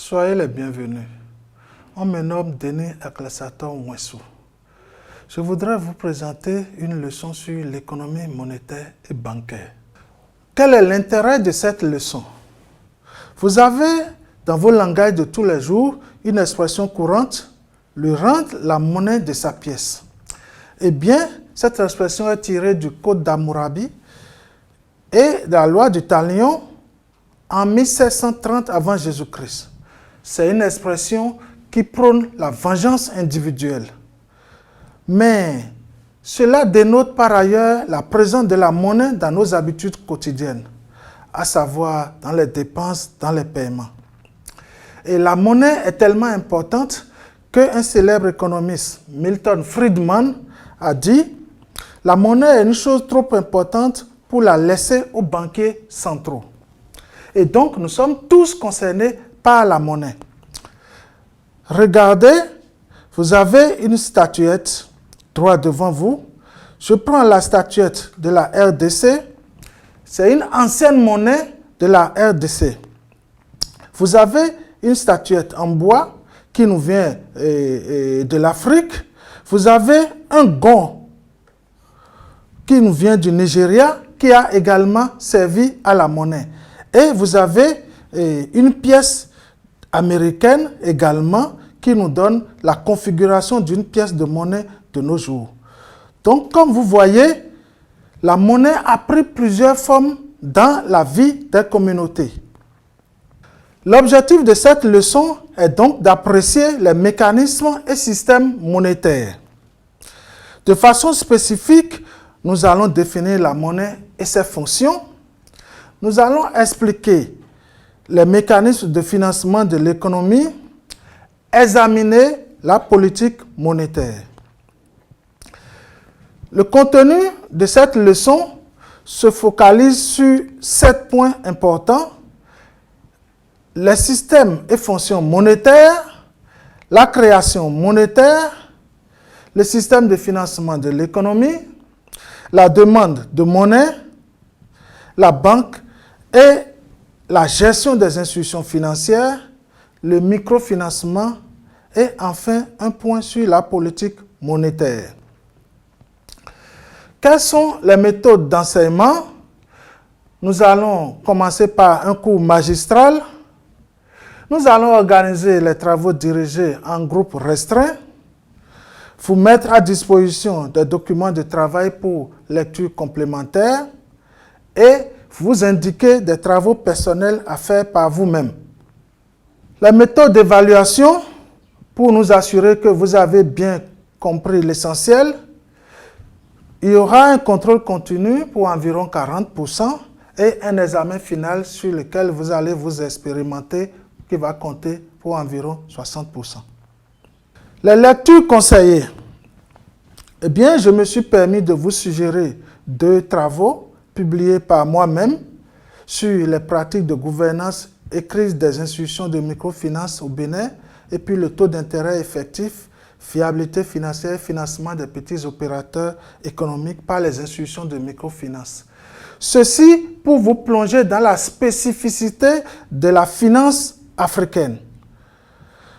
Soyez les bienvenus. On me nomme Denis Aklassator Mouessou. Je voudrais vous présenter une leçon sur l'économie monétaire et bancaire. Quel est l'intérêt de cette leçon? Vous avez dans vos langages de tous les jours une expression courante, lui rendre la monnaie de sa pièce. Eh bien, cette expression est tirée du Code d'Hammurabi et de la loi du Talion en 1730 avant Jésus-Christ. C'est une expression qui prône la vengeance individuelle. Mais cela dénote par ailleurs la présence de la monnaie dans nos habitudes quotidiennes, à savoir dans les dépenses, dans les paiements. Et la monnaie est tellement importante qu'un célèbre économiste, Milton Friedman, a dit « La monnaie est une chose trop importante pour la laisser aux banquiers centraux. » Et donc, nous sommes tous concernés par la monnaie. Regardez, vous avez une statuette droit devant vous. Je prends la statuette de la RDC. C'est une ancienne monnaie de la RDC. Vous avez une statuette en bois qui nous vient de l'Afrique. Vous avez un gond qui nous vient du Nigeria qui a également servi à la monnaie. Et vous avez une pièce américaine également qui nous donne la configuration d'une pièce de monnaie de nos jours. Donc, comme vous voyez, la monnaie a pris plusieurs formes dans la vie des communautés. L'objectif de cette leçon est donc d'apprécier les mécanismes et systèmes monétaires. De façon spécifique, nous allons définir la monnaie et ses fonctions. Nous allons expliquer les mécanismes de financement de l'économie, examiner la politique monétaire. Le contenu de cette leçon se focalise sur 7 points importants: les systèmes et fonctions monétaires, la création monétaire, le système de financement de l'économie, la demande de monnaie, la banque et la gestion des institutions financières, le microfinancement et enfin un point sur la politique monétaire. Quelles sont les méthodes d'enseignement? Nous allons commencer par un cours magistral. Nous allons organiser les travaux dirigés en groupe restreint, vous mettre à disposition des documents de travail pour lecture complémentaire et vous indiquer des travaux personnels à faire par vous-même. La méthode d'évaluation, pour nous assurer que vous avez bien compris l'essentiel, il y aura un contrôle continu pour environ 40% et un examen final sur lequel vous allez vous expérimenter qui va compter pour environ 60%. Les lectures conseillées. Eh bien, je me suis permis de vous suggérer 2 travaux publiés par moi-même sur les pratiques de gouvernance et crise des institutions de microfinance au Bénin et puis le taux d'intérêt effectif, fiabilité financière, financement des petits opérateurs économiques par les institutions de microfinance. Ceci pour vous plonger dans la spécificité de la finance africaine.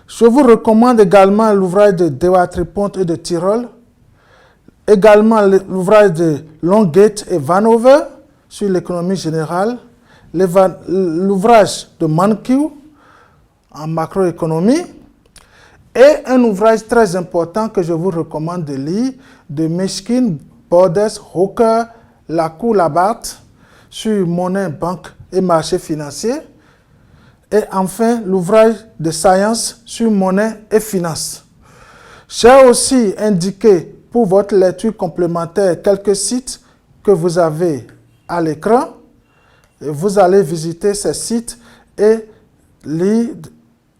Je vous recommande également l'ouvrage de Dewar Tripont et de Tirol, également l'ouvrage de Longate et Vanover sur l'économie générale, l'ouvrage de Mankiw en macroéconomie et un ouvrage très important que je vous recommande de lire de Mishkin, Borders, Hawker, Lacour-Labarthe sur monnaie, banque et marché financier. Et enfin, l'ouvrage de Science sur monnaie et finance. J'ai aussi indiqué pour votre lecture complémentaire quelques sites que vous avez à l'écran. Vous allez visiter ces sites et lire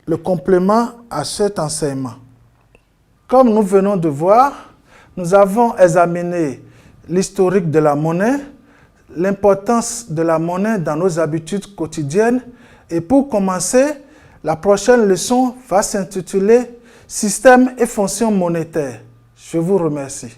le complément à cet enseignement. Comme nous venons de voir, nous avons examiné l'historique de la monnaie, l'importance de la monnaie dans nos habitudes quotidiennes. Et pour commencer, la prochaine leçon va s'intituler « Système et fonctions monétaires ». Je vous remercie.